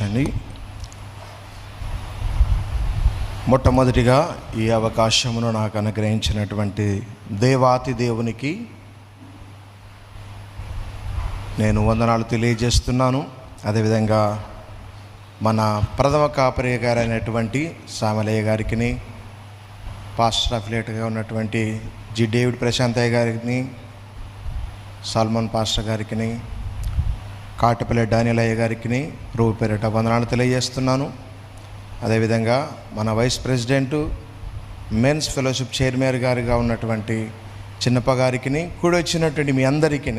అండి. మొట్టమొదటిగా ఈ అవకాశమును నాకు అనుగ్రహించినటువంటి దేవాతి దేవునికి నేను వందనాలు తెలియజేస్తున్నాను. అదేవిధంగా మన ప్రథమ కాపరి గారైనటువంటి సామలయ్య గారికి, పాస్టర్ అఫిలియేట్గా ఉన్నటువంటి జి డేవిడ్ ప్రశాంతయ్య గారికి, సల్మాన్ పాస్టర్ గారికి, కాటపల్లి డానియలయ్య గారికి ప్రభు పేరిట వందనాలు తెలియజేస్తున్నాను. అదేవిధంగా మన vice president men's fellowship chairman గారిగా ఉన్నటువంటి చిన్నప్ప గారికి, కూడి వచ్చినటువంటి మీ అందరికీ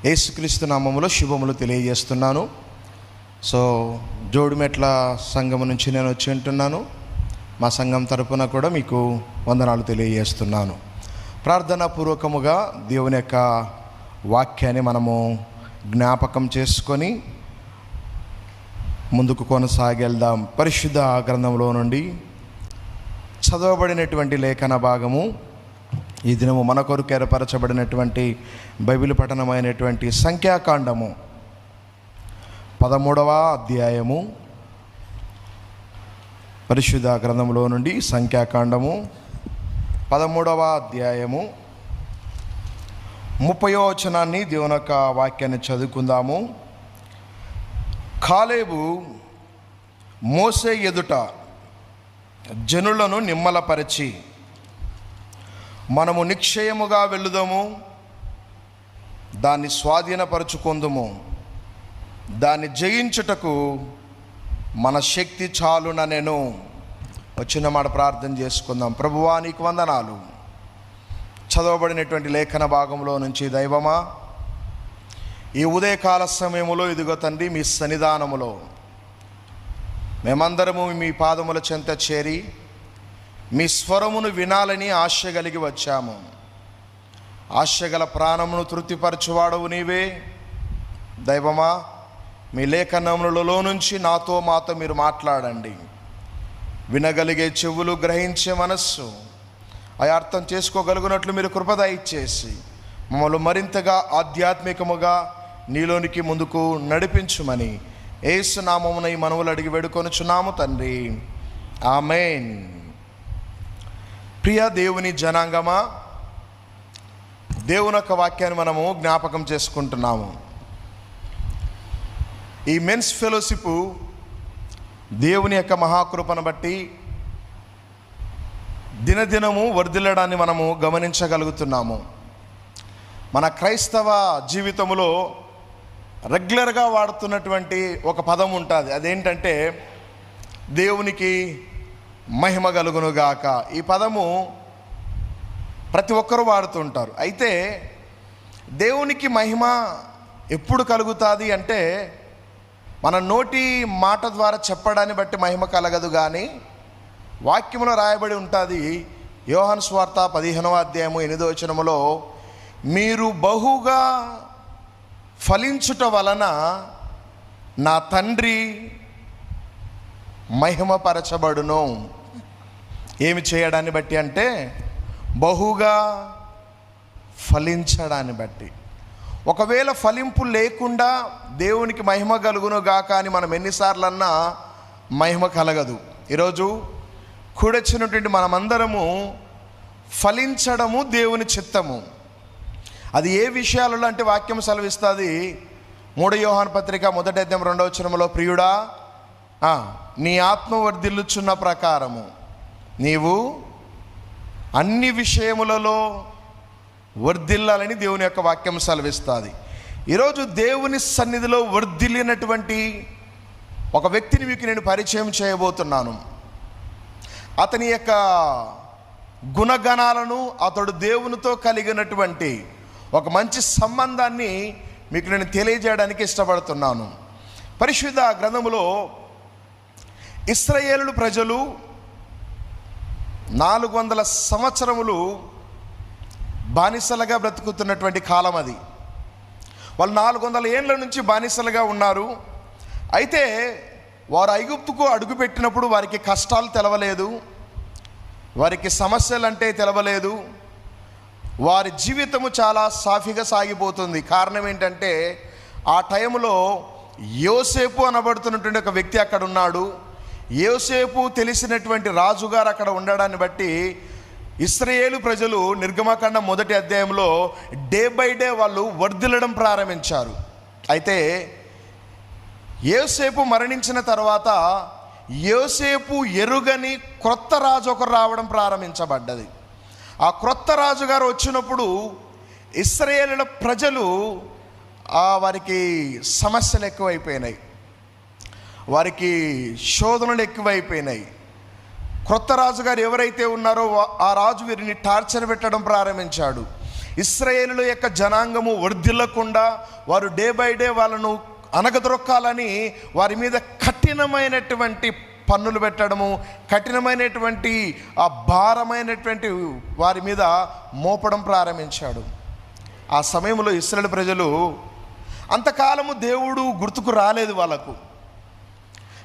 యేసుక్రీస్తు నామములో శుభములు తెలియజేస్తున్నాను. సో జోడుమెట్ల సంఘం నుంచి నేను వచ్చి ఉంటున్నాను. మా సంఘం తరపున కూడా మీకు వందనాలు తెలియజేస్తున్నాను. ప్రార్థనాపూర్వకముగా దేవుని యొక్క వాక్యాన్ని మనము జ్ఞాపకం చేసుకొని ముందుకు కొనసాగెళ్దాం. పరిశుద్ధ గ్రంథంలో నుండి చదవబడినటువంటి లేఖన భాగము ఈ దినము మన కొరకు ఏర్పరచబడినటువంటి బైబిల్ పఠనమైనటువంటి సంఖ్యాకాండము 13వ అధ్యాయము. పరిశుద్ధ గ్రంథంలో నుండి సంఖ్యాకాండము 13వ అధ్యాయము 30వ వచనాన్ని దేవుని యొక్క వాక్యాన్ని చదువుకుందాము. కాలేబు మోసే ఎదుట జనులను నిమ్మలపరిచి, మనము నిశ్చయముగా వెళ్ళుదాము, దాన్ని స్వాధీనపరచుకుందుము, దాన్ని జయించుటకు మన శక్తి చాలుననెను. వచ్చిన మాట ప్రార్థన చేసుకుందాం. ప్రభువా, నీకు వందనాలు. చదవబడినటువంటి లేఖన భాగంలో నుంచి దైవమా, ఈ ఉదయకాల సమయములో ఇదిగో తండ్రి, మీ సన్నిధానములో మేమందరము మీ పాదముల చెంత చేరి మీ స్వరమును వినాలని ఆశ కలిగి వచ్చాము. ఆశగల ప్రాణమును తృప్తిపరచువాడవు నీవే. దైవమా, మీ లేఖనములలో నుంచి మాతో మీరు మాట్లాడండి. వినగలిగే చెవులు, గ్రహించే మనస్సు, అవి అర్థం చేసుకోగలుగునట్లు మీరు కృప దయచేసి మమ్మల్ని మరింతగా ఆధ్యాత్మికముగా నీలోనికి ముందుకు నడిపించుమని యేసు నామమున ఈ మనవులు అడిగి వేడుకొనుచున్నాము తండ్రి, ఆమేన్. ప్రియ దేవుని జనాంగమా, దేవుని యొక్క వాక్యాన్ని మనము జ్ఞాపకం చేసుకుంటున్నాము. ఈ మెన్స్ ఫెలోషిప్ దేవుని యొక్క మహాకృపను బట్టి దినదినము వర్ధిల్లడాన్ని మనము గమనించగలుగుతున్నాము. మన క్రైస్తవ జీవితంలో రెగ్యులర్గా వాడుతున్నటువంటి ఒక పదం ఉంటుంది. అదేంటంటే దేవునికి మహిమ కలుగునుగాక. ఈ పదము ప్రతి ఒక్కరూ వాడుతుంటారు. అయితే దేవునికి మహిమ ఎప్పుడు కలుగుతుంది అంటే, మన నోటి మాట ద్వారా చెప్పడాన్ని బట్టి మహిమ కలగదు. కానీ వాక్యములో రాయబడి ఉంటుంది. యోహాను సువార్త 15వ అధ్యాయము 8వ వచనములో, మీరు బహుగా ఫలించుట వలన నా తండ్రి మహిమపరచబడును. ఏమి చేయడాన్ని బట్టి అంటే, బహుగా ఫలించడాన్ని బట్టి. ఒకవేళ ఫలింపు లేకుండా దేవునికి మహిమ కలుగును గాక అని మనం ఎన్నిసార్లు అన్నా మహిమ కలగదు. ఈరోజు కూడొచ్చినటువంటి మనమందరము ఫలించడము దేవుని చిత్తము. అది ఏ విషయాలలో అంటే వాక్యం సెలవిస్తుంది. 3 యోహాను పత్రిక 1వ అధ్యాయం 2వ వచనములో, ప్రియుడా, నీ ఆత్మ వర్ధిల్లుచున్న ప్రకారము నీవు అన్ని విషయములలో వర్ధిల్లాలని దేవుని యొక్క వాక్యం సెలవిస్తుంది. ఈరోజు దేవుని సన్నిధిలో వర్ధిల్లినటువంటి ఒక వ్యక్తిని మీకు నేను పరిచయం చేయబోతున్నాను. అతని యొక్క గుణగణాలను, అతడు దేవునితో కలిగినటువంటి ఒక మంచి సంబంధాన్ని మీకు నేను తెలియజేయడానికి ఇష్టపడుతున్నాను. పరిశుద్ధ గ్రంథములో ఇశ్రాయేలు ప్రజలు 400 సంవత్సరములు బానిసలుగా బ్రతుకుతున్నటువంటి కాలం అది. వాళ్ళు 400 ఏండ్ల నుంచి బానిసలుగా ఉన్నారు. అయితే వారు ఐగుప్తుకు అడుగుపెట్టినప్పుడు వారికి కష్టాలు తెలవలేదు, వారికి సమస్యలు అంటే తెలవలేదు. వారి జీవితము చాలా సాఫీగా సాగిపోతుంది. కారణం ఏంటంటే, ఆ టైంలో యోసేపు అనబడుతున్నటువంటి ఒక వ్యక్తి అక్కడ ఉన్నాడు. యోసేపు తెలిసినటువంటి రాజుగారు అక్కడ ఉండడాన్ని బట్టి ఇశ్రాయేలు ప్రజలు నిర్గమకాండం 1వ అధ్యాయంలో డే బై డే వాళ్ళు వర్ధిల్లడం ప్రారంభించారు. అయితే యోసేపు మరణించిన తర్వాత యోసేపు ఎరుగని క్రొత్త రాజు ఒకరు రావడం ప్రారంభించబడ్డది. ఆ క్రొత్త రాజుగారు వచ్చినప్పుడు ఇశ్రాయేలుల ప్రజలు వారికి సమస్యలు ఎక్కువైపోయినాయి, వారికి శోధనలు ఎక్కువైపోయినాయి. క్రొత్త రాజుగారు ఎవరైతే ఉన్నారో ఆ రాజు వీరిని టార్చర్ పెట్టడం ప్రారంభించాడు. ఇశ్రాయేలుల యొక్క జనాంగము వర్ధిల్లకుండా వారు డే బై డే వాళ్ళను అనగదొరక్కాలని వారి మీద కఠినమైనటువంటి పన్నులు పెట్టడము, కఠినమైనటువంటి ఆ భారమైనటువంటి వారి మీద మోపడం ప్రారంభించాడు. ఆ సమయంలో ఇశ్రాయేలు ప్రజలు అంతకాలము దేవుడు గుర్తుకు రాలేదు. వాళ్ళకు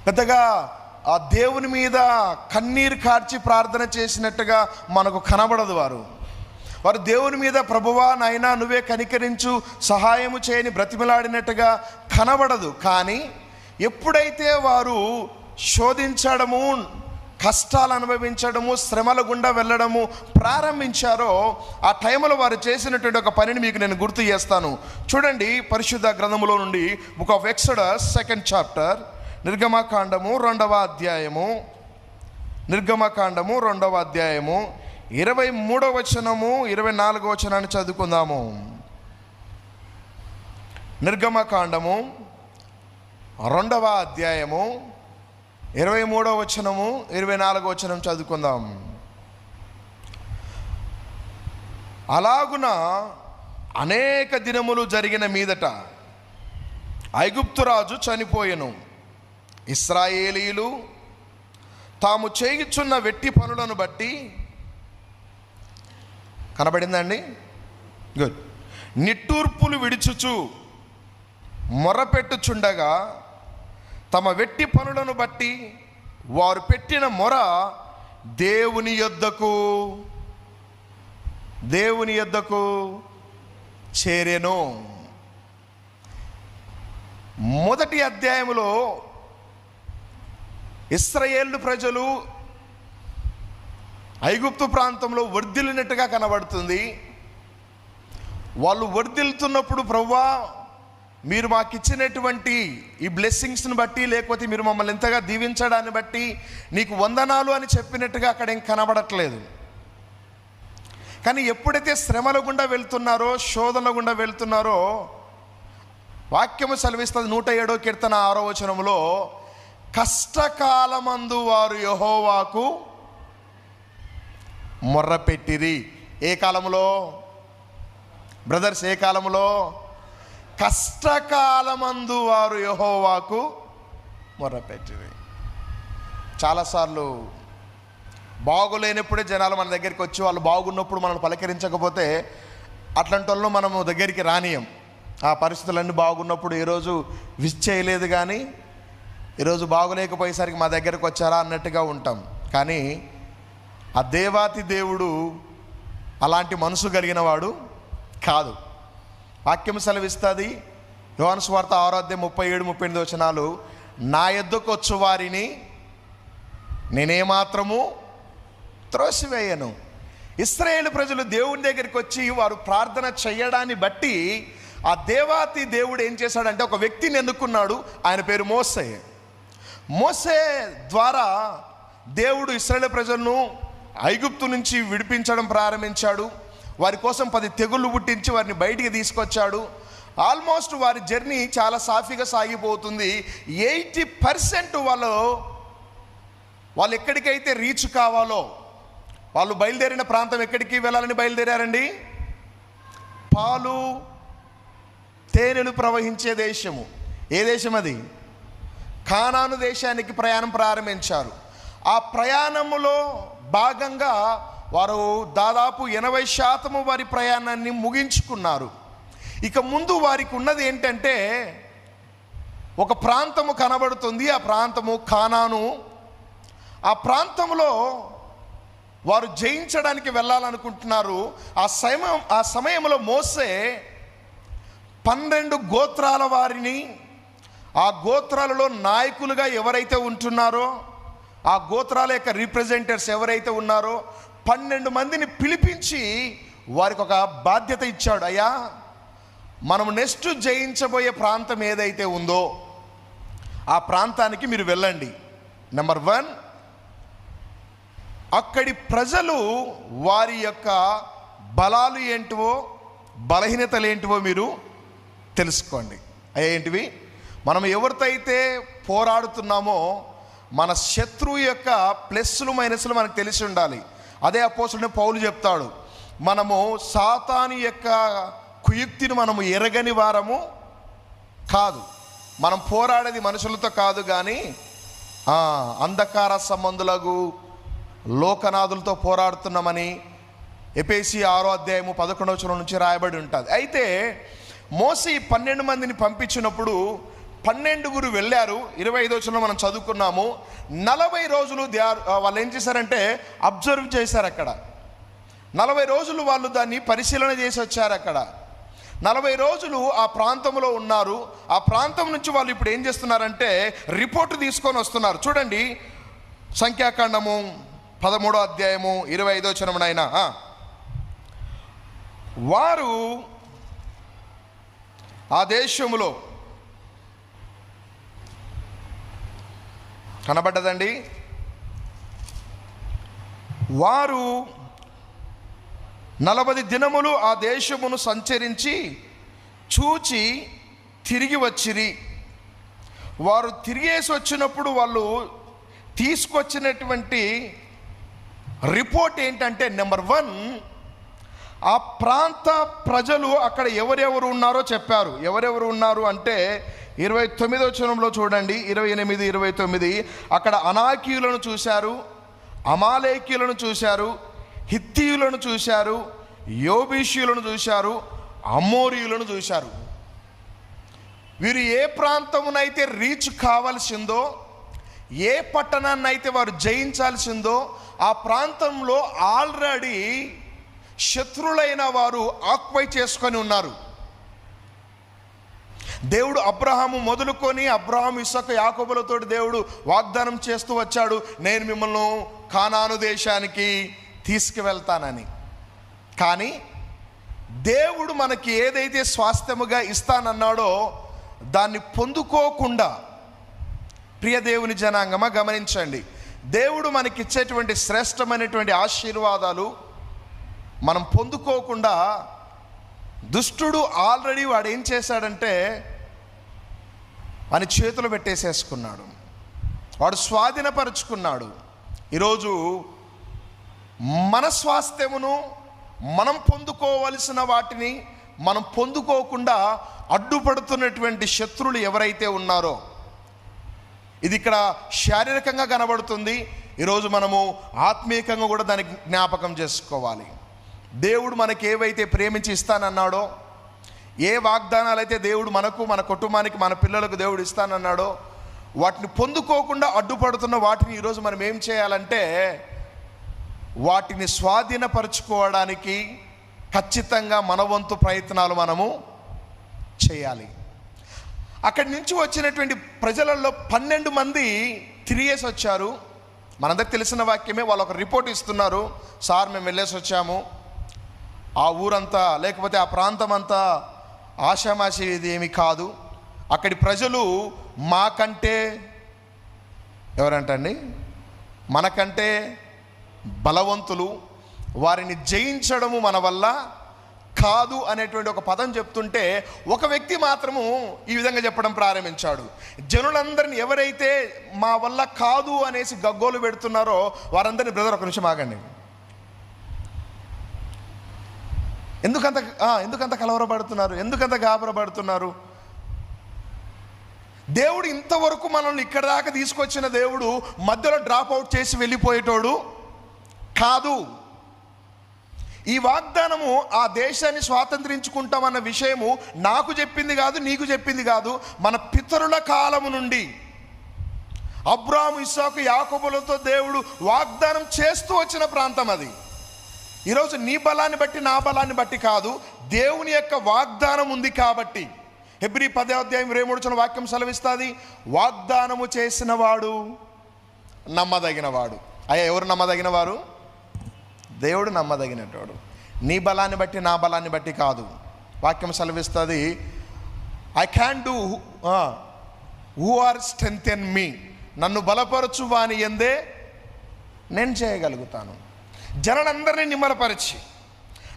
పెద్దగా ఆ దేవుని మీద కన్నీరు కార్చి ప్రార్థన చేసినట్టుగా మనకు కనబడదు. వారు దేవుని మీద ప్రభువా నాయనా నువ్వే కనికరించు, సహాయము చేయని బ్రతిమలాడినట్టుగా కనబడదు. కానీ ఎప్పుడైతే వారు శోధించడము, కష్టాలు అనుభవించడము, శ్రమల గుండా వెళ్ళడము ప్రారంభించారో ఆ టైంలో వారు చేసినటువంటి ఒక పనిని మీకు నేను గుర్తు చేస్తాను. చూడండి, పరిశుద్ధ గ్రంథములో నుండి book of exodus 2nd chapter, నిర్గమకాండము 2వ అధ్యాయము, నిర్గమకాండము 2వ అధ్యాయము 23వ వచనము 24వ వచనాన్ని చదువుకుందాము. నిర్గమకాండము 2వ అధ్యాయము 23వ వచనము 24వ వచనం చదువుకుందాం. అలాగున అనేక దినములు జరిగిన మీదట ఐగుప్తు రాజు చనిపోయెను. ఇశ్రాయేలీయులు తాము చేయుచున్న వెట్టి పనులను బట్టి, కనబడిందండి, గుడ్, నిట్టూర్పులు విడుచుచు మొరపెట్టుచుండగా తమ వెట్టి పనులను బట్టి వారు పెట్టిన మొర దేవుని యొద్దకు చేరెను. మొదటి అధ్యాయంలో ఇశ్రాయేలు ప్రజలు ఐగుప్తు ప్రాంతంలో వర్ధిల్లినట్టుగా కనబడుతుంది. వాళ్ళు వర్ధిల్లుతున్నప్పుడు ప్రభువా మీరు మాకు ఇచ్చినటువంటి ఈ బ్లెస్సింగ్స్ని బట్టి, లేకపోతే మీరు మమ్మల్ని ఎంతగా దీవించడాన్ని బట్టి నీకు వందనాలు అని చెప్పినట్టుగా అక్కడ ఏం కనబడట్లేదు. కానీ ఎప్పుడైతే శ్రమల గుండా వెళ్తున్నారో, శోధనల గుండా వెళ్తున్నారో, వాక్యము సెలవిస్తుంది 107వ కీర్తన 6వ వచనంలో, కష్టకాలమందు వారు యెహోవాకు మొర్రపెట్టిరి. ఏ కాలంలో బ్రదర్స్? ఏ కాలంలో? కష్టకాలమందు వారు యెహోవాకు మొర్రపెట్టిరి. చాలాసార్లు బాగోలేనప్పుడే జనాలు మన దగ్గరికి వచ్చి వాళ్ళు బాగున్నప్పుడు మనం పలకరించకపోతే అట్లాంటి వాళ్ళను మనము దగ్గరికి రానియం. ఆ పరిస్థితులన్నీ బాగున్నప్పుడు ఈరోజు విష్ చేయలేదు, కానీ ఈరోజు బాగోలేకపోయేసరికి మా దగ్గరకు వచ్చారా అన్నట్టుగా ఉంటాం. కానీ ఆ దేవాతి దేవుడు అలాంటి మనసు కలిగిన వాడు కాదు. వాక్యం సెలవిస్తుంది, యోహాను సువార్త 6వ అధ్యాయం 37-38 వచనాలు, నా యొద్దకు వచ్చు వారిని నేనేమాత్రము త్రోసివేయను. ఇశ్రాయేలు ప్రజలు దేవుని దగ్గరికి వచ్చి వారు ప్రార్థన చేయడాన్ని బట్టి ఆ దేవాతి దేవుడు ఏం చేశాడంటే ఒక వ్యక్తిని ఎన్నుకున్నాడు. ఆయన పేరు మోసే. మోసే ద్వారా దేవుడు ఇశ్రాయేలు ప్రజలను ఐగుప్తు నుంచి విడిపించడం ప్రారంభించాడు. వారి కోసం 10 తెగుళ్ళు పుట్టించి వారిని బయటికి తీసుకొచ్చాడు. ఆల్మోస్ట్ వారి జర్నీ చాలా సాఫీగా సాగిపోతుంది. 80% వాళ్ళు ఎక్కడికైతే రీచ్ కావాలో, వాళ్ళు బయలుదేరిన ప్రాంతం ఎక్కడికి వెళ్ళాలని బయలుదేరారండి? పాలు తేనెలు ప్రవహించే దేశము. ఏ దేశం అది? కానాను దేశానికి ప్రయాణం ప్రారంభించారు. ఆ ప్రయాణములో భాగంగా వారు దాదాపు 80% వారి ప్రయాణాన్ని ముగించుకున్నారు. ఇక ముందు వారికి ఉన్నది ఏంటంటే ఒక ప్రాంతము కనబడుతుంది. ఆ ప్రాంతము కానాను. ఆ ప్రాంతంలో వారు జయించడానికి వెళ్ళాలనుకుంటున్నారు. ఆ సమయంలో మోసే 12 గోత్రాల వారిని, ఆ గోత్రాలలో నాయకులుగా ఎవరైతే ఉంటున్నారో, ఆ గోత్రాల యొక్క రిప్రజెంటేటివ్స్ ఎవరైతే ఉన్నారో 12 మందిని పిలిపించి వారికి ఒక బాధ్యత ఇచ్చాడు. అయ్యా, మనం నెక్స్ట్ జయించబోయే ప్రాంతం ఏదైతే ఉందో ఆ ప్రాంతానికి మీరు వెళ్ళండి. నెంబర్ 1, అక్కడి ప్రజలు వారి యొక్క బలాలు ఏంటివో బలహీనతలు ఏంటివో మీరు తెలుసుకోండి. ఏంటివి? మనం ఎవరితో అయితే పోరాడుతున్నామో మన శత్రువు యొక్క ప్లస్లు మైనస్లు మనకు తెలిసి ఉండాలి. అదే అపోస్తలుడైన పౌలు చెప్తాడు, మనము సాతాను యొక్క కుయుక్తిని మనము ఎరగని వారము కాదు. మనం పోరాడేది మనుషులతో కాదు, కానీ అంధకార సంబంధులకు లోకనాథులతో పోరాడుతున్నామని ఎఫెసీ 6వ అధ్యాయము 11వ వచనం నుంచి రాయబడి ఉంటుంది. అయితే మోషే 12 మందిని పంపించినప్పుడు 12 వెళ్ళారు. 25వ వచనంలో మనం చదువుకున్నాము. 40 రోజులు వాళ్ళు ఏం చేశారంటే అబ్జర్వ్ చేశారు. అక్కడ 40 రోజులు వాళ్ళు దాన్ని పరిశీలన చేసి వచ్చారు. అక్కడ 40 రోజులు ఆ ప్రాంతంలో ఉన్నారు. ఆ ప్రాంతం నుంచి వాళ్ళు ఇప్పుడు ఏం చేస్తున్నారంటే రిపోర్ట్ తీసుకొని వస్తున్నారు. చూడండి, సంఖ్యాకాండము 13వ అధ్యాయము 25వ వచనమునైనా, వారు ఆ దేశములో కనబడ్డదండి, వారు 40 దినములు ఆ దేశమును సంచరించి చూచి తిరిగి వచ్చిరి. వారు తిరిగేసి వచ్చినప్పుడు వాళ్ళు తీసుకొచ్చినటువంటి రిపోర్ట్ ఏంటంటే, నెంబర్ 1, ఆ ప్రాంత ప్రజలు అక్కడ ఎవరెవరు ఉన్నారో చెప్పారు. ఎవరెవరు ఉన్నారు అంటే 29వ వచనంలో చూడండి, 28, 29, అక్కడ అనాకీయులను చూశారు, అమాలేకీయులను చూశారు, హిత్తీయులను చూశారు, యోబీషీయులను చూశారు, అమోరీయులను చూశారు. వీరు ఏ ప్రాంతమునైతే రీచ్ కావాల్సిందో, ఏ పట్టణాన్ని అయితే వారు జయించాల్సిందో ఆ ప్రాంతంలో ఆల్రెడీ శత్రులైన వారు ఆక్యుపై చేసుకొని ఉన్నారు. దేవుడు అబ్రహాము మొదలుకొని అబ్రహాము, ఇస్సాకు, యాకోబులతో దేవుడు వాగ్దానం చేస్తూ వచ్చాడు, నేను మిమ్మల్ని కానాను దేశానికి తీసుకువెళ్తానని. కానీ దేవుడు మనకి ఏదైతే స్వాస్థ్యముగా ఇస్తానన్నాడో దాన్ని పొందుకోకుండా, ప్రియ దేవుని జనాంగమా గమనించండి, దేవుడు మనకిచ్చేటువంటి శ్రేష్టమైనటువంటి ఆశీర్వాదాలు మనం పొందుకోకుండా దుష్టుడు ఆల్రెడీ వాడు ఏం చేశాడంటే వాని చేతులు పెట్టేసేసుకున్నాడు, వాడు స్వాధీనపరుచుకున్నాడు. ఈరోజు మన స్వాస్థ్యమును మనం పొందుకోవలసిన వాటిని మనం పొందుకోకుండా అడ్డుపడుతున్నటువంటి శత్రువులు ఎవరైతే ఉన్నారో, ఇది ఇక్కడ శారీరకంగా కనబడుతుంది. ఈరోజు మనము ఆత్మీయంగా కూడా దానికి జ్ఞాపకం చేసుకోవాలి. దేవుడు మనకి ఏవైతే ప్రేమించి ఇస్తానన్నాడో, ఏ వాగ్దానాలు అయితే దేవుడు మనకు, మన కుటుంబానికి, మన పిల్లలకు దేవుడు ఇస్తానన్నాడో, వాటిని పొందుకోకుండా అడ్డుపడుతున్న వాటిని ఈరోజు మనం ఏం చేయాలంటే వాటిని స్వాధీనపరచుకోవడానికి ఖచ్చితంగా మన వంతు ప్రయత్నాలు మనము చేయాలి. అక్కడి నుంచి వచ్చినటువంటి ప్రజలలో 12 మంది తిరిగేసి వచ్చారు. మనందరికి తెలిసిన వాక్యమే. వాళ్ళు ఒక రిపోర్ట్ ఇస్తున్నారు, సార్ మేము వెళ్ళేసి వచ్చాము, ఆ ఊరంతా లేకపోతే ఆ ప్రాంతం అంతా ఆషామాషి ఇది ఏమి కాదు, అక్కడి ప్రజలు మాకంటే ఎవరంటండి మనకంటే బలవంతులు, వారిని జయించడము మన వల్ల కాదు అనేటువంటి ఒక పదం చెప్తుంటే ఒక వ్యక్తి మాత్రము ఈ విధంగా చెప్పడం ప్రారంభించాడు. జనులందరినీ ఎవరైతే మా వల్ల కాదు అనేసి గగ్గోలు పెడుతున్నారో వారందరినీ, బ్రదర్ ఒక నిమిషం ఆగండి, ఎందుకంత కలవరపడుతున్నారు, ఎందుకంత గాబరపడుతున్నారు? దేవుడు ఇంతవరకు మనల్ని ఇక్కడ దాకా తీసుకొచ్చిన దేవుడు మధ్యలో డ్రాప్ అవుట్ చేసి వెళ్ళిపోయేటోడు కాదు. ఈ వాగ్దానము ఆ దేశాన్ని స్వాతంత్రించుకుంటామన్న విషయము నాకు చెప్పింది కాదు, నీకు చెప్పింది కాదు. మన పితరుల కాలము నుండి అబ్రాహాము, ఇస్సాకు, యాకోబులతో దేవుడు వాగ్దానం చేస్తూ వచ్చిన ప్రాంతం అది. ఈరోజు నీ బలాన్ని బట్టి, నా బలాన్ని బట్టి కాదు, దేవుని యొక్క వాగ్దానం ఉంది కాబట్టి హెబ్రీ 10:23 వాక్యం సెలవిస్తుంది, వాగ్దానము చేసిన వాడు నమ్మదగిన వాడు. అయ్యా, ఎవరు నమ్మదగిన వారు? దేవుడు నమ్మదగినవాడు. నీ బలాన్ని బట్టి, నా బలాన్ని బట్టి కాదు. వాక్యం సెలవిస్తుంది, I can do who are strength in me, నన్ను బలపరచు వాని యందే నేను చేయగలుగుతాను. జనులందరినీ నిమ్మలపరిచి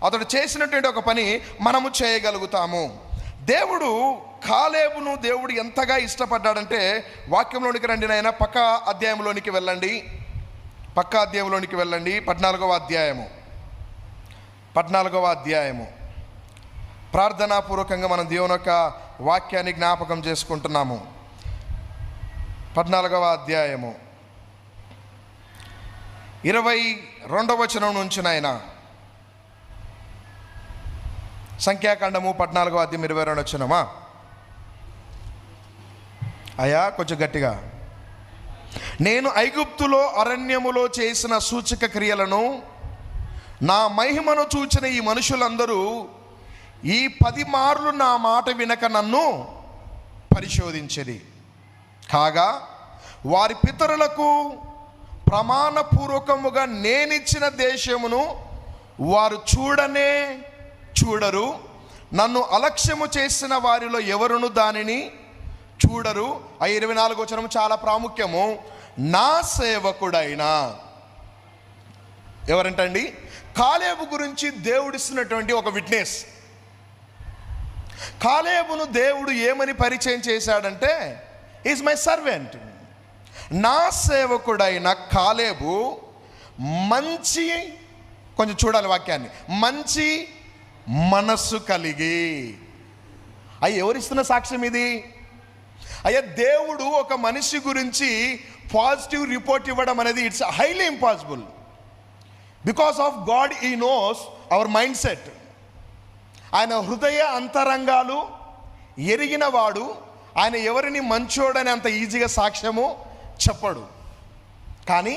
అతడు చేసినటువంటి ఒక పని మనము చేయగలుగుతాము. దేవుడు కాలేబును దేవుడు ఎంతగా ఇష్టపడ్డాడంటే, వాక్యంలోనికి రండి నాయన, పక్కా అధ్యాయంలోనికి వెళ్ళండి. 14వ అధ్యాయము. ప్రార్థనాపూర్వకంగా మనం దేవుని యొక్క వాక్యాన్ని జ్ఞాపకం చేసుకుంటున్నాము. 14వ అధ్యాయము 22వ వచనం నుంచి నాయన, సంఖ్యాకాండము 14వ అధ్యాయం 22వ వచనమా? అయ్యా, కొంచెం గట్టిగా. నేను ఐగుప్తులో అరణ్యములో చేసిన సూచక క్రియలను, నా మహిమను చూచిన ఈ మనుషులందరూ ఈ 10 మార్లు నా మాట వినక నన్ను పరిశోధించిరి. కాగా వారి పితరులకు ప్రమాణపూర్వకముగా నేనిచ్చిన దేశమును వారు చూడనే చూడరు. నన్ను అలక్ష్యము చేసిన వారిలో ఎవరును దానిని చూడరు. 24వ వచనం చాలా ప్రాముఖ్యము. నా సేవకుడైన, ఎవరంటండి? కాలేబు గురించి దేవుడిస్తున్నటువంటి ఒక విట్నెస్. కాలేబును దేవుడు ఏమని పరిచయం చేశాడంటే, ఈజ్ మై సర్వెంట్. నా సేవకుడైన కాలేబు మంచి, కొంచెం చూడాలి వాక్యాన్ని, మంచి మనస్సు కలిగి. ఎవరిస్తున్న సాక్ష్యం ఇది? దేవుడు ఒక మనిషి గురించి పాజిటివ్ రిపోర్ట్ ఇవ్వడం అనేది it's highly impossible. Because of God he knows our mind set. ఆయన హృదయ అంతరంగాలు ఎరిగిన వాడు. ఆయన ఎవరిని మంచోడని అంత ఈజీగా సాక్ష్యము చెప్పడు. కానీ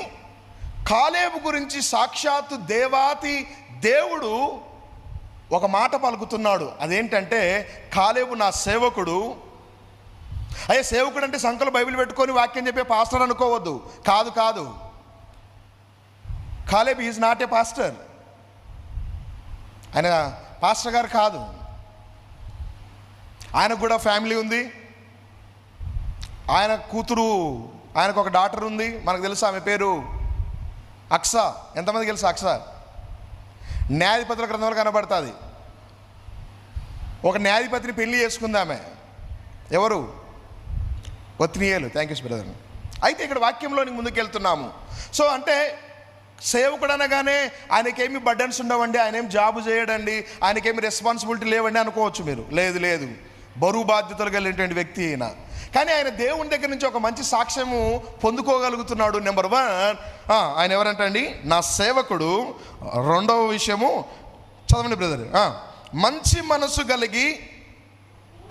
కాలేబు గురించి సాక్షాత్తు దేవాతి దేవుడు ఒక మాట పలుకుతున్నాడు. అదేంటంటే, కాలేబు నా సేవకుడు. సేవకుడు అంటే సంకలు బైబిల్ పెట్టుకొని వాక్యం చెప్పే పాస్టర్ అనుకోవద్దు. కాదు, కాలేబు ఈజ్ నాట్ ఏ పాస్టర్. ఆయన పాస్టర్ గారు కాదు. ఆయనకు కూడా ఫ్యామిలీ ఉంది. ఆయన కూతురు, ఆయనకు ఒక డాటర్ ఉంది. మనకు తెలుసు, ఆమె పేరు అక్సా. ఎంతమంది తెలుసు అక్సా? న్యాయాధిపతుల గ్రంథంలో కనబడుతుంది. ఒక న్యాయాధిపతిని పెళ్లి చేసుకుంది ఆమె. ఎవరు? ఒత్నియేలు. Thank you brother. అయితే ఇక్కడ వాక్యంలోని ముందుకు వెళ్తున్నాము. సో అంటే సేవకుడు అనగానే ఆయనకేమి బర్డన్స్ ఉండవండి, ఆయన ఏం జాబు చేయడండి, ఆయనకేమి రెస్పాన్సిబిలిటీ లేవండి అనుకోవచ్చు మీరు. లేదు, బరువు బాధ్యతలు కలిగినటువంటి వ్యక్తి అయినా. కానీ ఆయన దేవుని దగ్గర నుంచి ఒక మంచి సాక్ష్యము పొందుకోగలుగుతున్నాడు. నెంబర్ 1, ఆయన ఎవరంటండి? నా సేవకుడు. 2వ విషయము చదవండి బ్రదర్. మంచి మనసు కలిగి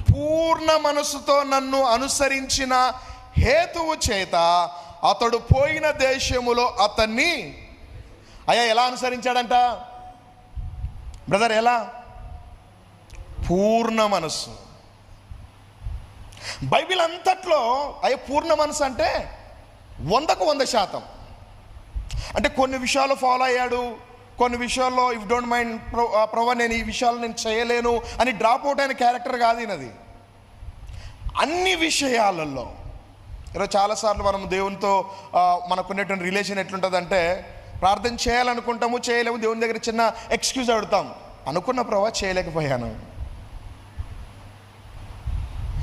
పూర్ణ మనసుతో నన్ను అనుసరించిన హేతువు చేత అతడు పోయిన దేశములో అతన్ని ఎలా అనుసరించాడంట బ్రదర్? ఎలా? పూర్ణ మనస్సు. బైబిల్ అంతట్లో పూర్ణ మనసు అంటే 100కు 100%. అంటే కొన్ని విషయాలు ఫాలో అయ్యాడు, కొన్ని విషయాల్లో ఇఫ్ డోంట్ మైండ్ ప్రభా నేను ఈ విషయాలు నేను చేయలేను అని డ్రాప్ అవుట్ అయిన క్యారెక్టర్ కాదు ఈయనది. అన్ని విషయాలలో ఈరోజు చాలాసార్లు మనం దేవునితో మనకున్నటువంటి రిలేషన్ ఎట్లుంటుందంటే, ప్రార్థన చేయాలనుకుంటాము, చేయలేము. దేవుని దగ్గర చిన్న ఎక్స్క్యూజ్ అడుగుతాం. అనుకున్న ప్రభా చేయలేకపోయాను.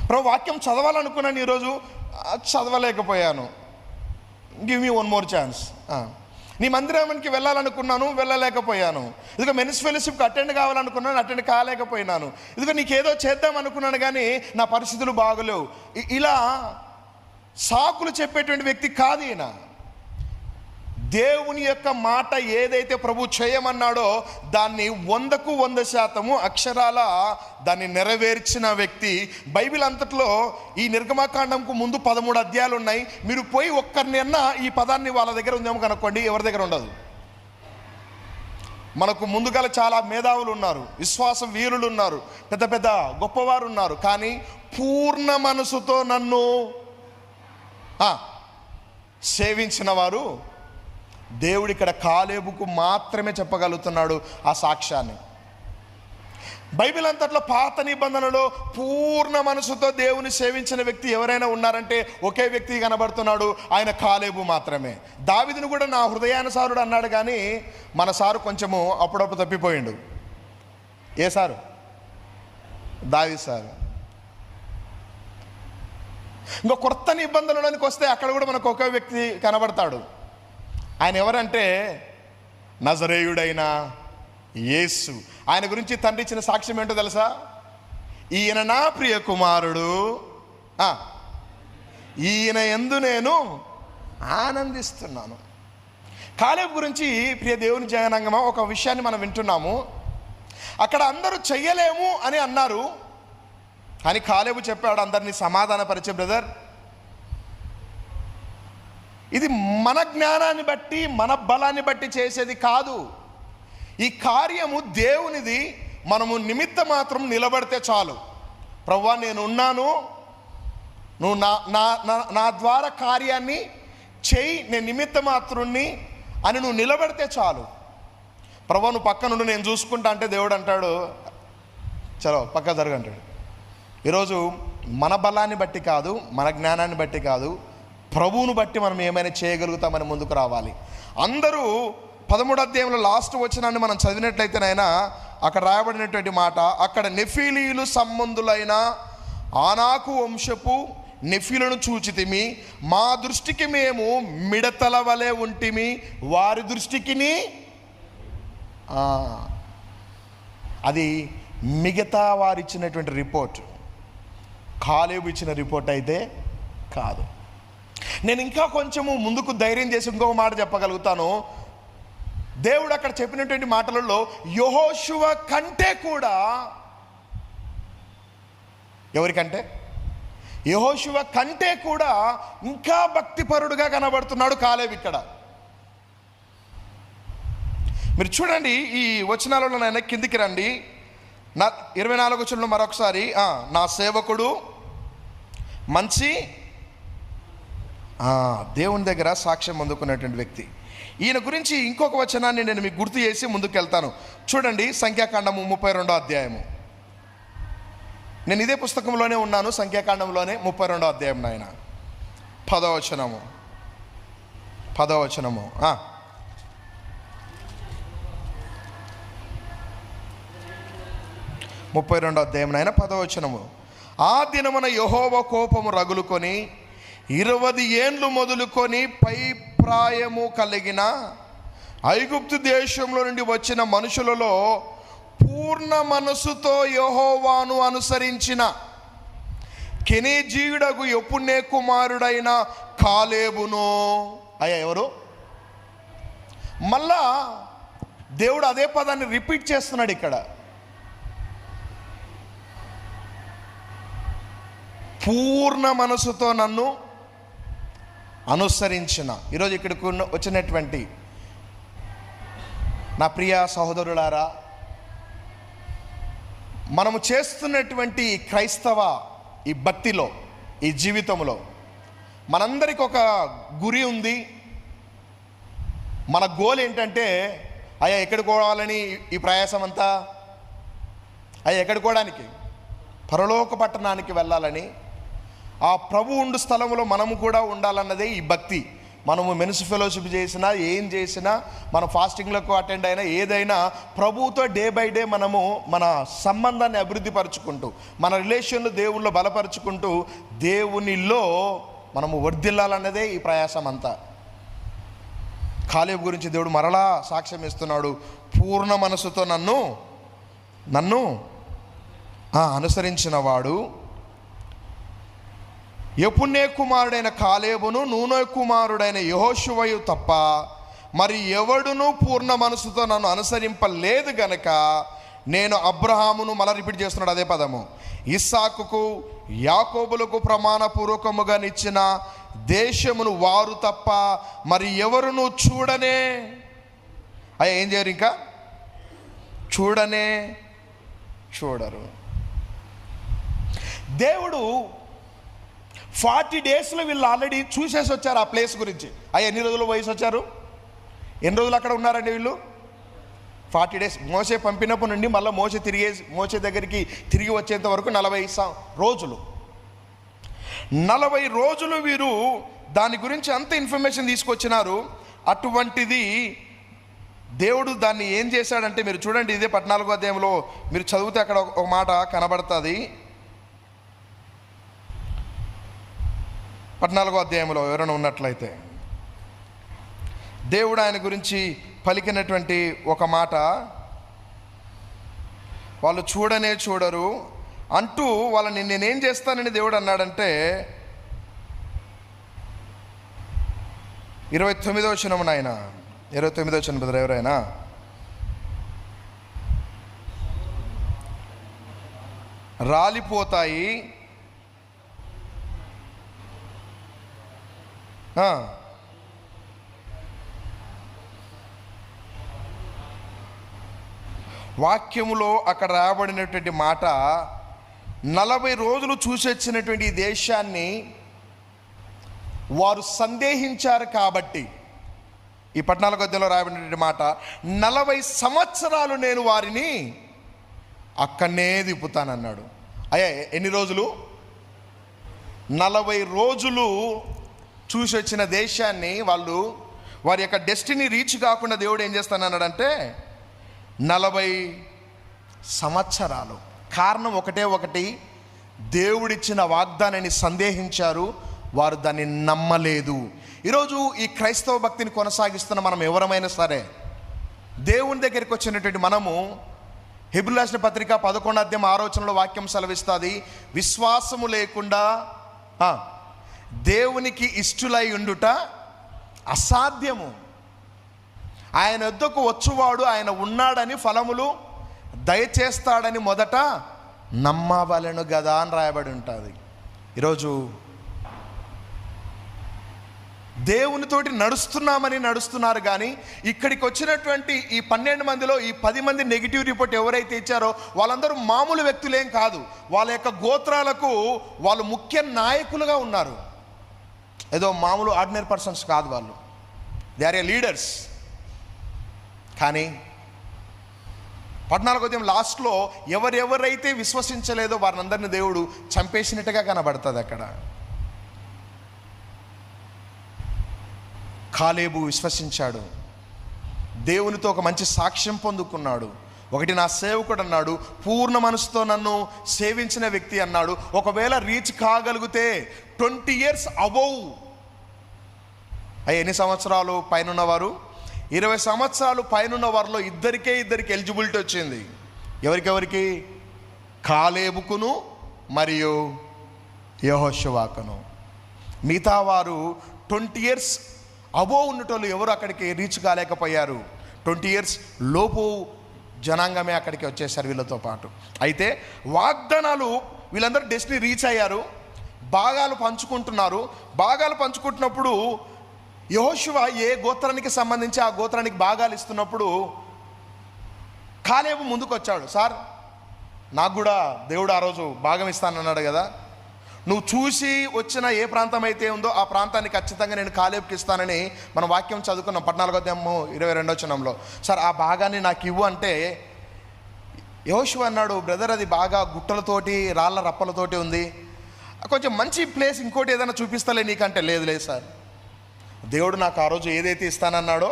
ప్రభు వాక్యం చదవాలనుకున్నాను, ఈరోజు చదవలేకపోయాను. Give me 1 more chance. నీ మందిరానికి వెళ్ళాలనుకున్నాను, వెళ్ళలేకపోయాను. ఇదిగో మెన్స్ ఫెలోషిప్కి అటెండ్ కావాలనుకున్నాను, అటెండ్ కాలేకపోయినాను. ఇదిగో నీకేదో చేద్దాం అనుకున్నాను కానీ నా పరిస్థితులు బాగలేవు. ఇలా సాకులు చెప్పేటువంటి వ్యక్తి కాదు ఈయన. దేవుని యొక్క మాట ఏదైతే ప్రభు చేయమన్నాడో దాన్ని 100కు 100% అక్షరాల దాన్ని నెరవేర్చిన వ్యక్తి. బైబిల్ అంతట్లో ఈ నిర్గమకాండంకు ముందు 13 అధ్యాయాలు ఉన్నాయి. మీరు పోయి ఒక్కరినన్నా ఈ పదాన్ని వాళ్ళ దగ్గర ఉందేమో కనుక్కోండి, ఎవరి దగ్గర ఉండదు. మనకు ముందుగా చాలా మేధావులు ఉన్నారు, విశ్వాస వీరులు ఉన్నారు, పెద్ద పెద్ద గొప్పవారు ఉన్నారు. కానీ పూర్ణ మనసుతో నన్ను సేవించిన వారు, దేవుడు ఇక్కడ కాలేబుకు మాత్రమే చెప్పగలుగుతున్నాడు ఆ సాక్ష్యాన్ని. బైబిల్ అంతట్లో పాత నిబంధనలో పూర్ణ మనసుతో దేవుని సేవించిన వ్యక్తి ఎవరైనా ఉన్నారంటే ఒకే వ్యక్తి కనబడుతున్నాడు, ఆయన కాలేబు మాత్రమే. దావీదును కూడా నా హృదయానుసారుడు అన్నాడు, కానీ మన సారు కొంచెము అప్పుడప్పుడు తప్పిపోయిండు. ఏ సారు? దావీదు సారు. ఇంకో కొత్త నిబంధనలోనికి వస్తే అక్కడ కూడా మనకు ఒకే వ్యక్తి కనబడతాడు. ఆయన ఎవరంటే నజరేయుడైన యేసు. ఆయన గురించి తండ్రి ఇచ్చిన సాక్ష్యం ఏంటో తెలుసా? ఈయన నా ప్రియ కుమారుడు, ఈయన యందు నేను ఆనందిస్తున్నాను. కాలేబు గురించి ప్రియ దేవుని జనాంగమా ఒక విషయాన్ని మనం వింటున్నాము. అక్కడ అందరూ చెయ్యలేము అని అన్నారు, కానీ కాలేబు చెప్పాడు అందరినీ సమాధానపరిచే, బ్రదర్, ఇది మన జ్ఞానాన్ని బట్టి మన బలాన్ని బట్టి చేసేది కాదు. ఈ కార్యము దేవునిది. మనము నిమిత్త మాత్రం నిలబడితే చాలు. ప్రభువా నేను ఉన్నాను, నువ్వు నా ద్వారా కార్యాన్ని చెయ్యి, నేను నిమిత్త మాత్రుణ్ణి అని నువ్వు నిలబడితే చాలు. ప్రభువా నువ్వు పక్క నుండి నేను చూసుకుంటా అంటే దేవుడు అంటాడు, చలో పక్క జరుగు అంటాడు. ఈరోజు మన బలాన్ని బట్టి కాదు, మన జ్ఞానాన్ని బట్టి కాదు, ప్రభువును బట్టి మనం ఏమైనా చేయగలుగుతామని ముందుకు రావాలి. అందరూ 13వ అధ్యాయంలో లాస్ట్ వచనాన్ని మనం చదివినట్లయితేనైనా అక్కడ రాయబడినటువంటి మాట, అక్కడ నెఫీలీయులు సంబంధులైన ఆనాకు వంశపు నెఫీలను చూచితిమి, మా దృష్టికి మేము మిడతల వలె ఉంటిమి, వారి దృష్టికి అది మిగతా వారు ఇచ్చినటువంటి రిపోర్ట్, కాలేబు ఇచ్చిన రిపోర్ట్ అయితే కాదు. నేను ఇంకా కొంచెము ముందుకు ధైర్యం చేసి ఇంకొక మాట చెప్పగలుగుతాను. దేవుడు అక్కడ చెప్పినటువంటి మాటలలో యెహోషువ కంటే కూడా, ఎవరికంటే? యెహోషువ కంటే కూడా ఇంకా భక్తిపరుడుగా కనబడుతున్నాడు కాలేబు ఇక్కడ. మీరు చూడండి ఈ వచనాలలో నాయన కిందికి రండి. 24వ వచనంలో మరొకసారి, నా సేవకుడు మంచి దేవుని దగ్గర సాక్ష్యం అందుకున్నటువంటి వ్యక్తి. ఈయన గురించి ఇంకొక వచనాన్ని నేను మీకు గుర్తు చేసి ముందుకు వెళ్తాను. చూడండి సంఖ్యాకాండము 32వ అధ్యాయము. నేను ఇదే పుస్తకంలోనే ఉన్నాను, సంఖ్యాకాండంలోనే 32వ అధ్యాయం నాయన 10వ వచనము. 32వ అధ్యాయం నాయన 10వ వచనము. ఆ దినమున యెహోవా కోపము రగులుకొని 20 ఏండ్లు మొదలుకొని పై ప్రాయము కలిగిన ఐగుప్తు దేశంలో నుండి వచ్చిన మనుషులలో పూర్ణ మనసుతో యెహోవాను అనుసరించిన కెనీజీయుడగు యెఫున్నె కుమారుడైన కాలేబును. ఎవరు? మళ్ళా దేవుడు అదే పదాన్ని రిపీట్ చేస్తున్నాడు ఇక్కడ. పూర్ణ మనసుతో నన్ను అనుసరించిన. ఈరోజు ఇక్కడికి వచ్చినటువంటి నా ప్రియ సహోదరులారా, మనము చేస్తున్నటువంటి ఈ క్రైస్తవ ఈ భక్తిలో, ఈ జీవితంలో మనందరికి ఒక గురి ఉంది. మన గోల్ ఏంటంటే, ఎక్కడికి పోవాలని ఈ ప్రయాసం అంతా? ఎక్కడికి పోవడానికి? పరలోక పట్టణానికి వెళ్ళాలని, ఆ ప్రభు ఉండు స్థలంలో మనము కూడా ఉండాలన్నదే ఈ భక్తి. మనము మెన్స్ ఫెలోషిప్ చేసినా, ఏం చేసినా, మన ఫాస్టింగ్లకు అటెండ్ అయినా, ఏదైనా ప్రభువుతో డే బై డే మనము మన సంబంధాన్ని అభివృద్ధి పరుచుకుంటూ, మన రిలేషన్లు దేవుళ్ళు బలపరుచుకుంటూ, దేవునిలో మనము వర్ధిల్లాలన్నదే ఈ ప్రయాసం అంతా. కాలేబు గురించి దేవుడు మరలా సాక్ష్యం ఇస్తున్నాడు. పూర్ణ మనసుతో నన్ను అనుసరించిన వాడు యెఫున్నె కుమారుడైన కాలేబును, నూనె కుమారుడైన యెహోషువయు తప్ప మరి ఎవడును పూర్ణ మనసుతో నన్ను అనుసరింపలేదు గనక నేను అబ్రహామును, మళ్ళీ రిపీట్ చేస్తున్నాడు అదే పదము, ఇస్సాకుకు యాకోబులకు ప్రమాణపూర్వకముగా నిచ్చిన దేశమును వారు తప్ప మరి ఎవరును చూడనే. ఏం చేయరు? ఇంకా చూడరు. దేవుడు 40 డేస్లో వీళ్ళు ఆల్రెడీ చూసేసి వచ్చారు ఆ ప్లేస్ గురించి. ఎన్ని రోజులు వయసు వచ్చారు? ఎన్ని రోజులు అక్కడ ఉన్నారండి వీళ్ళు? 40 డేస్. మోసే పంపినప్పటి నుండి మళ్ళీ మోసే దగ్గరికి తిరిగి వచ్చేంత వరకు 40 రోజులు. 40 రోజులు వీరు దాని గురించి అంత ఇన్ఫర్మేషన్ తీసుకొచ్చినారు. అటువంటిది దేవుడు దాన్ని ఏం చేశాడంటే, మీరు చూడండి, ఇదే 14వ అధ్యాయంలో మీరు చదివితే అక్కడ ఒక మాట కనబడుతుంది. 14వ అధ్యాయంలో ఎవరైనా ఉన్నట్లయితే దేవుడు ఆయన గురించి పలికినటువంటి ఒక మాట, వాళ్ళు చూడనే చూడరు అంటూ వాళ్ళని నేనేం చేస్తానని దేవుడు అన్నాడంటే, 29వ వచనం నాయన, 29వ వచనం బ్రదర్ ఎవరైనా. రాలిపోతాయి, వాక్యములో అక్కడ రాబడినటువంటి మాట, 40 రోజులు చూసొచ్చినటువంటి ఈ దేశాన్ని వారు సందేహించారు కాబట్టి, ఈ 14వ అధ్యాయంలో రాబడినటువంటి మాట, 40 సంవత్సరాలు నేను వారిని అక్కడనే దిప్పుతానన్నాడు. ఎన్ని రోజులు? 40 రోజులు చూసి వచ్చిన దేశాన్ని వాళ్ళు వారి యొక్క డెస్టినీ రీచ్ కాకుండా దేవుడు ఏం చేస్తానన్నాడంటే 40 సంవత్సరాలు. కారణం ఒకటి, దేవుడిచ్చిన వాగ్దానాన్ని సందేహించారు, వారు దాన్ని నమ్మలేదు. ఈరోజు ఈ క్రైస్తవ భక్తిని కొనసాగిస్తున్న మనం ఎవరమైనా సరే, దేవుని దగ్గరికి వచ్చినటువంటి మనము, హెబ్రీయులకు రాసిన పత్రిక 11వ అధ్యాయం 6వ వచనంలో వాక్యం సెలవిస్తుంది, విశ్వాసము లేకుండా దేవునికి ఇష్టులై ఉండుట అసాధ్యము. ఆయన వద్దకు వచ్చువాడు ఆయన ఉన్నాడని, ఫలములు దయచేస్తాడని మొదట నమ్మవలెను గదా అని రాయబడి ఉంటుంది. ఈరోజు దేవునితోటి నడుస్తున్నారు కానీ ఇక్కడికి వచ్చినటువంటి ఈ 12 మందిలో ఈ 10 మంది నెగిటివ్ రిపోర్ట్ ఎవరైతే ఇచ్చారో వాళ్ళందరూ మామూలు వ్యక్తులేం కాదు. వాళ్ళ యొక్క గోత్రాలకు వాళ్ళు ముఖ్య నాయకులుగా ఉన్నారు. ఏదో మామూలు ఆర్డినరీ పర్సన్స్ కాదు వాళ్ళు, దే ఆర్ ఏ లీడర్స్. కానీ 14వ అధ్యాయం లాస్ట్లో ఎవరెవరైతే విశ్వసించలేదో వారిని అందరినీ దేవుడు చంపేసినట్టుగా కనబడుతుంది. అక్కడ కాలేబు విశ్వసించాడు, దేవునితో ఒక మంచి సాక్ష్యం పొందుకున్నాడు. నా సేవకుడు అన్నాడు, పూర్ణ మనసుతో నన్ను సేవించిన వ్యక్తి అన్నాడు. ఒకవేళ రీచ్ కాగలిగితే 20 years అబౌవ్, ఎన్ని సంవత్సరాలు పైనున్నవారు? 20 సంవత్సరాలు పైనున్న వారిలో ఇద్దరికి ఎలిజిబిలిటీ వచ్చింది. ఎవరికి? కాలేబుకును మరియు యెహోషువకును. మిగతా వారు 20 years అబోవ్ ఉన్నటోళ్ళు ఎవరు అక్కడికి రీచ్ కాలేకపోయారు. 20 years లోపు జనాంగమే అక్కడికి వచ్చేసారు వీళ్ళతో పాటు. అయితే వాగ్దానాలు వీళ్ళందరూ డెస్టినీ రీచ్ అయ్యారు, భాగాలు పంచుకుంటున్నారు. భాగాలు పంచుకుంటున్నప్పుడు యెహోషువ ఏ గోత్రానికి సంబంధించి ఆ గోత్రానికి భాగాలు ఇస్తున్నప్పుడు కాలేబు ముందుకు వచ్చాడు. సార్, నాకు కూడా దేవుడు ఆ రోజు భాగం ఇస్తానన్నాడు కదా, నువ్వు చూసి వచ్చిన ఏ ప్రాంతం అయితే ఉందో ఆ ప్రాంతాన్ని ఖచ్చితంగా నేను కాలేబుకి ఇస్తానని మనం వాక్యం చదువుకున్నాం 14వ అధ్యాయం 22వ వచనంలో. సార్, ఆ భాగాన్ని నాకు ఇవ్వు అంటే యెహోషువ అన్నాడు, బ్రదర్ అది బాగా గుట్టలతోటి రాళ్ళ రప్పలతోటి ఉంది, కొంచెం మంచి ప్లేస్ ఇంకోటి ఏదైనా చూపిస్తలే నీకంటే. లేదు సార్, దేవుడు నాకు ఆ రోజు ఏదైతే ఇస్తానన్నాడో.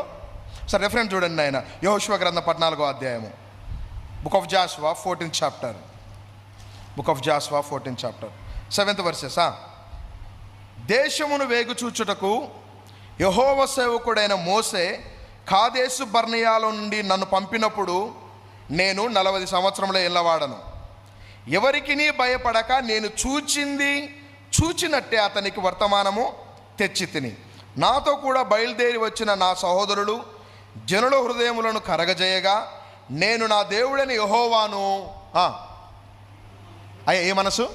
సార్ రెఫరెన్స్ చూడండి ఆయన, యెహోషువ గ్రంథం 14వ అధ్యాయము, book of Jashuva 14th chapter, book of Jashuva 14th chapter 7th verses. దేశమును వేగుచూచుటకు యెహోవా సేవకుడైన మోసే కాదేశు బర్నియాలో నుండి నన్ను పంపినప్పుడు నేను 40 సంవత్సరముల ఎల్లవాడను. ఎవరికిని భయపడక నేను చూచినట్టే అతనికి వర్తమానము తెచ్చి తిని, నాతో కూడా బయలుదేరి వచ్చిన నా సహోదరులు జనుల హృదయములను కరగజేయగా నేను నా దేవుడని యెహోవాను. ఏ మనసు?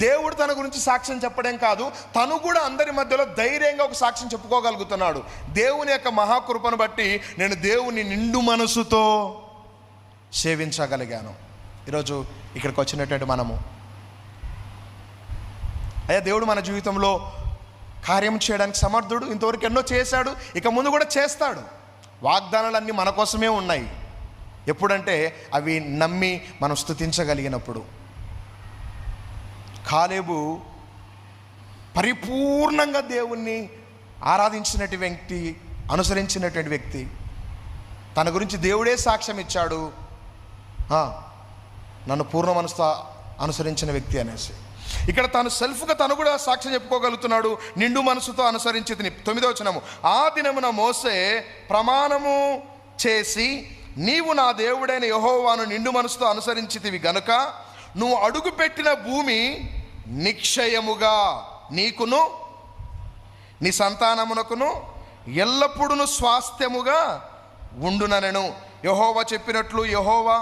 దేవుడు తన గురించి సాక్ష్యం చెప్పడం కాదు, తను కూడా అందరి మధ్యలో ధైర్యంగా ఒక సాక్ష్యం చెప్పుకోగలుగుతున్నాడు. దేవుని యొక్క మహాకృపను బట్టి నేను దేవుని నిండు మనసుతో సేవించగలిగాను. ఈరోజు ఇక్కడికి వచ్చినటువంటి మనము, అయ్యా దేవుడు మన జీవితంలో కార్యం చేయడానికి సమర్థుడు. ఇంతవరకు ఎన్నో చేశాడు, ఇక ముందు కూడా చేస్తాడు. వాగ్దానాలన్నీ మన కోసమే ఉన్నాయి. ఎప్పుడంటే అవి నమ్మి మనం స్తుతించగలిగినప్పుడు. కాలేబు పరిపూర్ణంగా దేవుణ్ణి ఆరాధించినటువంటి వ్యక్తి, అనుసరించినటువంటి వ్యక్తి. తన గురించి దేవుడే సాక్ష్యం ఇచ్చాడు, నన్ను పూర్ణ మనసుతో అనుసరించిన వ్యక్తి అనేసి. ఇక్కడ తను సెల్ఫ్గా తను కూడా సాక్ష్యం చెప్పుకోగలుగుతున్నాడు, నిండు మనసుతో అనుసరించి. 9వ వచనము, ఆ దినమున మోసే ప్రమాణము చేసి, నీవు నా దేవుడైన యెహోవాను నిండు మనసుతో అనుసరించితివి గనుక నువ్వు అడుగుపెట్టిన భూమి నిక్షయముగా నీకును నీ సంతానమునకును ఎల్లప్పుడూ స్వాస్థ్యముగా ఉండుననెను. యెహోవా చెప్పినట్లు యెహోవా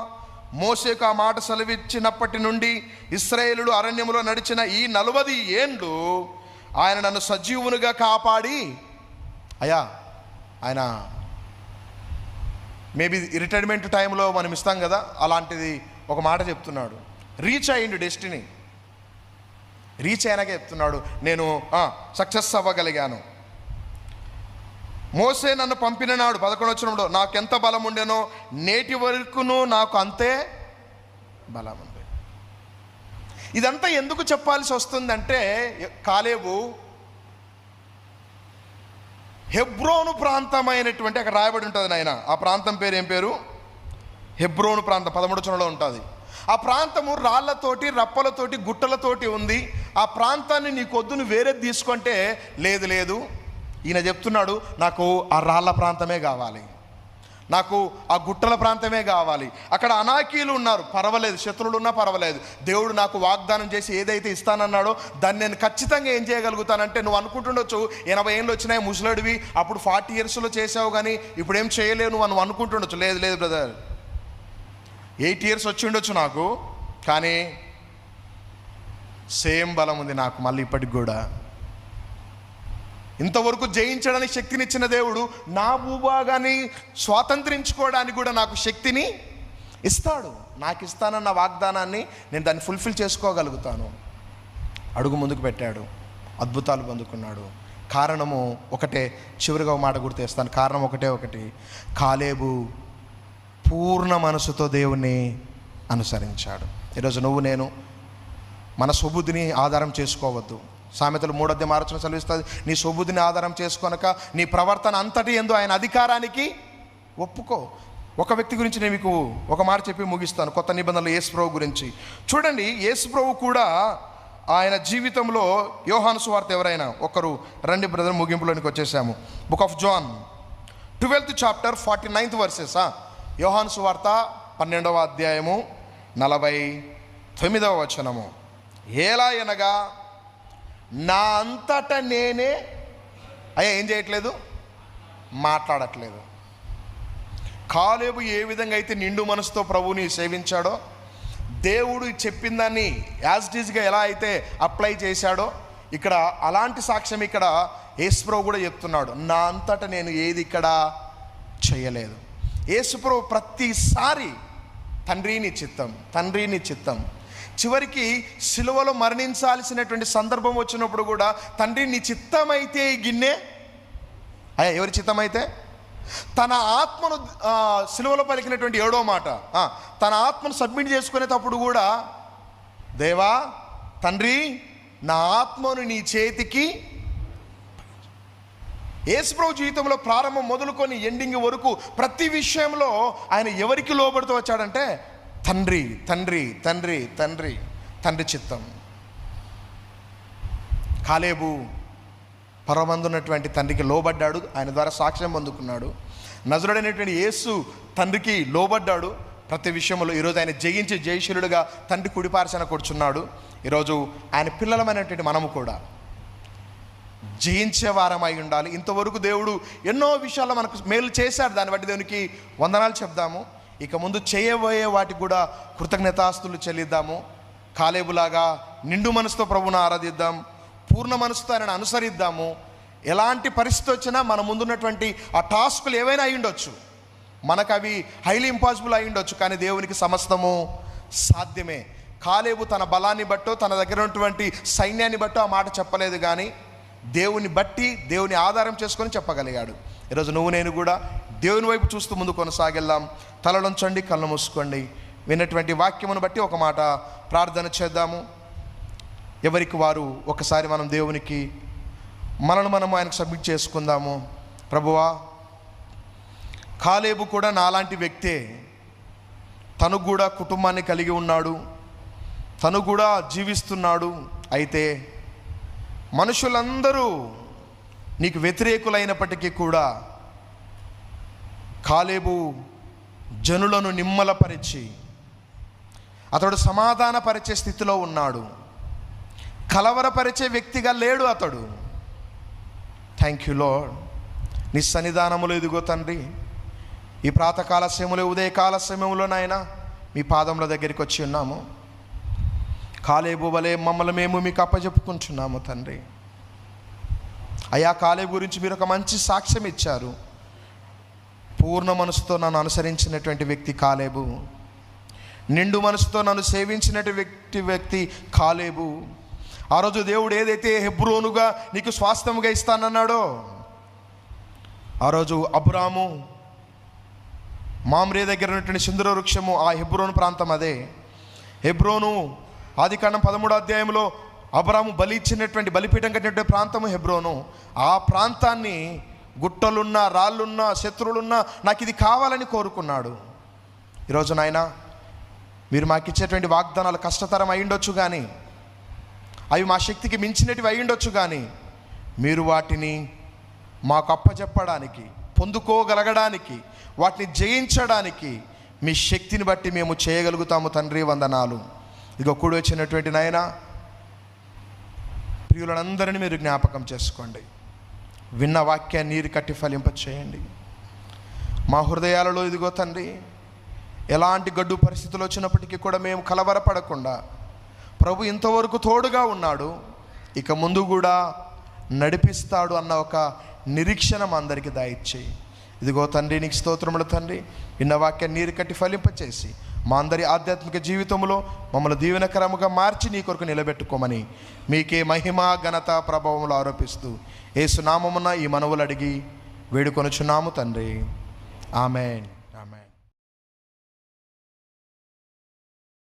మోసేకు ఆ మాట సెలవిచ్చినప్పటి నుండి ఇశ్రాయేలుడు అరణ్యములో నడిచిన ఈ 40 ఏండ్లు ఆయన నన్ను సజీవునిగా కాపాడి, అయ్యా ఆయన మేబీ రిటైర్మెంట్ టైంలో మనం ఇస్తాం కదా, అలాంటిది ఒక మాట చెప్తున్నాడు. రీచ్ అయ్యిండు, డెస్టినీ రీచ్ అయినాకే చెప్తున్నాడు, నేను సక్సెస్ అవ్వగలిగాను. మోసే నన్ను పంపిన నాడు 11వ వచనంలో నాకెంత బలం ఉండేనో నేటి వరకును నాకు అంతే బలం ఉంది. ఇదంతా ఎందుకు చెప్పాల్సి వస్తుందంటే, కాలేబు హెబ్రోను ప్రాంతమైనటువంటి, అక్కడ రాయబడి ఉంటుంది నాయన, ఆ ప్రాంతం పేరు ఏం పేరు? హెబ్రోను ప్రాంతం. 13వ వచనంలో ఉంటుంది. ఆ ప్రాంతము రాళ్లతోటి, రప్పలతోటి, గుట్టలతోటి ఉంది. ఆ ప్రాంతాన్ని నీకొద్దు, నువ్వు వేరేది తీసుకుంటే, లేదు లేదు ఈయన చెప్తున్నాడు, నాకు ఆ రాళ్ల ప్రాంతమే కావాలి, నాకు ఆ గుట్టల ప్రాంతమే కావాలి. అక్కడ అనాకీలు ఉన్నారు, పర్వాలేదు, శత్రువులు ఉన్నా పర్వాలేదు. దేవుడు నాకు వాగ్దానం చేసి ఏదైతే ఇస్తానన్నాడో దాన్ని నేను ఖచ్చితంగా ఏం చేయగలుగుతానంటే, నువ్వు అనుకుంటుండొచ్చు 80 ఏళ్ళు వచ్చినాయి, ముసలాడివి, అప్పుడు 40 ఇయర్స్లో చేసావు కానీ ఇప్పుడు ఏం చేయలేవు నువ్వు అనుకుంటుండొచ్చు. లేదు లేదు బ్రదర్, 8 ఇయర్స్ వచ్చి ఉండొచ్చు నాకు, కానీ సేమ్ బలం ఉంది నాకు మళ్ళీ ఇప్పటికి కూడా. ఇంతవరకు జయించడానికి శక్తినిచ్చిన దేవుడు నా భూభాగాన్ని స్వాతంత్రించుకోవడానికి కూడా నాకు శక్తిని ఇస్తాడు. నాకు ఇస్తానన్న వాగ్దానాన్ని నేను దాన్ని ఫుల్ఫిల్ చేసుకోగలుగుతాను. అడుగు ముందుకు పెట్టాడు, అద్భుతాలు పొందుకున్నాడు. కారణము ఒకటే, చివరిగా ఒక మాట గుర్తేస్తాను. కారణం ఒకటి, కాలేబు పూర్ణ మనసుతో దేవుణ్ణి అనుసరించాడు. ఈరోజు నువ్వు నేను మన స్వబుద్ధిని ఆధారం చేసుకోవద్దు. సామెతలు 3వ అధ్యాయం 6వ వచనం సెలవిస్తుంది, నీ స్వబుద్ధిని ఆధారం చేసుకొనక నీ ప్రవర్తన అంతటి యందు ఆయన అధికారానికి ఒప్పుకో. ఒక వ్యక్తి గురించి నేను మీకు ఒక మాట చెప్పి ముగిస్తాను. కొత్త నిబంధనలు యేసు ప్రభు గురించి చూడండి. యేసు ప్రభు కూడా ఆయన జీవితంలో, యోహాను సువార్త ఎవరైనా ఒకరు రండి బ్రదర్, ముగింపులోనికి వచ్చేసాము. Book of John 12th chapter 49th verses. యోహాను సువార్త 12వ అధ్యాయము 49వ వచనము. ఎలా అనగా నా అంతటా నేనే, అయ్యా ఏం చేయట్లేదు, మాట్లాడట్లేదు. కాలేబు ఏ విధంగా అయితే నిండు మనసుతో ప్రభువుని సేవించాడో, దేవుడు చెప్పిన దాన్ని యాజ్ ఇట్ ఈజ్గా ఎలా అయితే అప్లై చేశాడో, ఇక్కడ అలాంటి సాక్ష్యం ఇక్కడ యేసుప్రభు కూడా చెప్తున్నాడు. నా అంతటా నేను ఏది ఇక్కడ చేయలేదు. యేసుప్రభు ప్రతిసారి తండ్రి నీ చిత్తం. చివరికి సిలువలో మరణించాల్సినటువంటి సందర్భం వచ్చినప్పుడు కూడా, తండ్రి నీ చిత్తమైతే ఈ గిన్నె, అయ్యా ఎవరి చిత్తమైతే, తన ఆత్మను సిలువలో పలికినటువంటి 7వ మాట, తన ఆత్మను సబ్మిట్ చేసుకునేటప్పుడు కూడా, దేవా తండ్రి నా ఆత్మను నీ చేతికి. యేసుప్రభు జీవితంలో ప్రారంభం మొదలుకొని ఎండింగ్ వరకు ప్రతి విషయంలో ఆయన ఎవరికి లోబడుతూ వచ్చాడంటే, తండ్రి తండ్రి తండ్రి తండ్రి తండ్రి చిత్తం. కాలేబు పరమందున్నటువంటి తండ్రికి లోబడ్డాడు, ఆయన ద్వారా సాక్ష్యం పొందుకున్నాడు. నజరుడైనటువంటి యేసు తండ్రికి లోబడ్డాడు ప్రతి విషయంలో. ఈరోజు ఆయన జయించి జయశీలుడుగా తండ్రి కుడిపార్చన కూర్చున్నాడు. ఈరోజు ఆయన పిల్లలమైనటువంటి మనము కూడా జయించే వారమై ఉండాలి. ఇంతవరకు దేవుడు ఎన్నో విషయాల్లో మనకు మేలు చేశాడు, దాన్ని బట్టి దేవునికి వందనాలు చెప్దాము. ఇక ముందు చేయబోయే వాటికి కూడా కృతజ్ఞతాస్తులు చెల్లిద్దాము. కాలేబులాగా నిండు మనసుతో ప్రభువును ఆరాధిద్దాం, పూర్ణ మనసుతో ఆయనను అనుసరిద్దాము. ఎలాంటి పరిస్థితి వచ్చినా మన ముందున్నటువంటి ఆ టాస్కులు ఏవైనా అయి ఉండొచ్చు, మనకు అవి హైలీ ఇంపాసిబుల్ అయి ఉండొచ్చు, కానీ దేవునికి సమస్తము సాధ్యమే. కాలేబు తన బలాన్ని బట్టో తన దగ్గర ఉన్నటువంటి సైన్యాన్ని బట్టో ఆ మాట చెప్పలేదు, కానీ దేవుని బట్టి దేవుని ఆధారం చేసుకొని చెప్పగలిగాడు. ఈరోజు నువ్వు నేను కూడా దేవుని వైపు చూస్తూ ముందు కొనసాగిద్దాం. తలలుంచండి, కళ్ళు మూసుకోండి. విన్నటువంటి వాక్యమును బట్టి ఒక మాట ప్రార్థన చేద్దాము. ఎవరికి వారు ఒకసారి మనం దేవునికి మనము ఆయనకు సబ్మిట్ చేసుకుందాము. ప్రభువా, కాలేబు కూడా నాలాంటి వ్యక్తే. తను కూడా కుటుంబాన్ని కలిగి ఉన్నాడు, తను కూడా జీవిస్తున్నాడు. అయితే మనుషులందరూ నీకు వ్యతిరేకులైనప్పటికీ కూడా కాలేబు జనులను నిమ్మలపరిచి అతడు సమాధానపరిచే స్థితిలో ఉన్నాడు. కలవరపరిచే వ్యక్తిగా లేడు అతడు. Thank you lord. నీ సన్నిధానములో ఇదిగో తండ్రి, ఈ ప్రాతకాల సమయంలో, ఉదయకాల సమయంలో నాయన మీ పాదముల దగ్గరికి వచ్చి ఉన్నాము. కాలేబు వలె మమ్మల్ని మేము మీకు అప్పచెప్పుకుంటున్నాము తండ్రి. అయ్యా, కాలేబు గురించి మీరు ఒక మంచి సాక్ష్యం ఇచ్చారు. పూర్ణ మనసుతో నన్ను అనుసరించినటువంటి వ్యక్తి కాలేబు, నిండు మనసుతో నన్ను సేవించినటువంటి వ్యక్తి కాలేబు. ఆ రోజు దేవుడు ఏదైతే హెబ్రోనుగా నీకు స్వాస్థ్యముగా ఇస్తానన్నాడో, ఆ రోజు అబ్రాము మామ్రే దగ్గర ఉన్నటువంటి సింధూర వృక్షము ఆ హెబ్రోను ప్రాంతం. అదే హెబ్రోను ఆదికాండం 13వ అధ్యాయంలో అబ్రాము బలి ఇచ్చినటువంటి బలిపీఠం కట్టినటువంటి ప్రాంతము హెబ్రోను. ఆ ప్రాంతాన్ని గుట్టలున్నా, రాళ్ళున్నా, శత్రువులున్నా నాకు ఇది కావాలని కోరుకున్నాడు. ఈరోజు నాయన మీరు మాకు ఇచ్చేటువంటి వాగ్దానాలు కష్టతరం అయ్యుండొచ్చు, కానీ అవి మా శక్తికి మించినటివి అయ్యుండొచ్చు, కానీ మీరు వాటిని మాకు అప్పచెప్పడానికి, పొందుకోగలగడానికి, వాటిని జయించడానికి మీ శక్తిని బట్టి మేము చేయగలుగుతాము తండ్రి. వందనాలు. ఇదిగో కూడి వచ్చినటువంటి నాయన ప్రియులందరినీ మీరు జ్ఞాపకం చేసుకోండి. విన్న వాక్యాన్ని నీరు కట్టి ఫలింప చేయండి. మా హృదయాలలో ఇదిగో తండ్రి, ఎలాంటి గడ్డు పరిస్థితులు వచ్చినప్పటికీ కూడా మేము కలవరపడకుండా ప్రభు ఇంతవరకు తోడుగా ఉన్నాడు, ఇక ముందు కూడా నడిపిస్తాడు అన్న ఒక నిరీక్షణ మా అందరికీ దయచేయి. ఇదిగో తండ్రి, నీకు స్తోత్రములు తండ్రి. విన్న వాక్యాన్ని నీరు కట్టి ఫలింపచేసి మా అందరి ఆధ్యాత్మిక జీవితంలో మమ్మల్ని దీవెనకరముగా మార్చి నీ కొరకు నిలబెట్టుకోమని మీకే మహిమ, ఘనత, ప్రభావములు ఆరోపిస్తూ యేసు నామమున ఈ మనవులు అడిగి వేడుకొనుచున్నాము తండ్రి. ఆమేన్.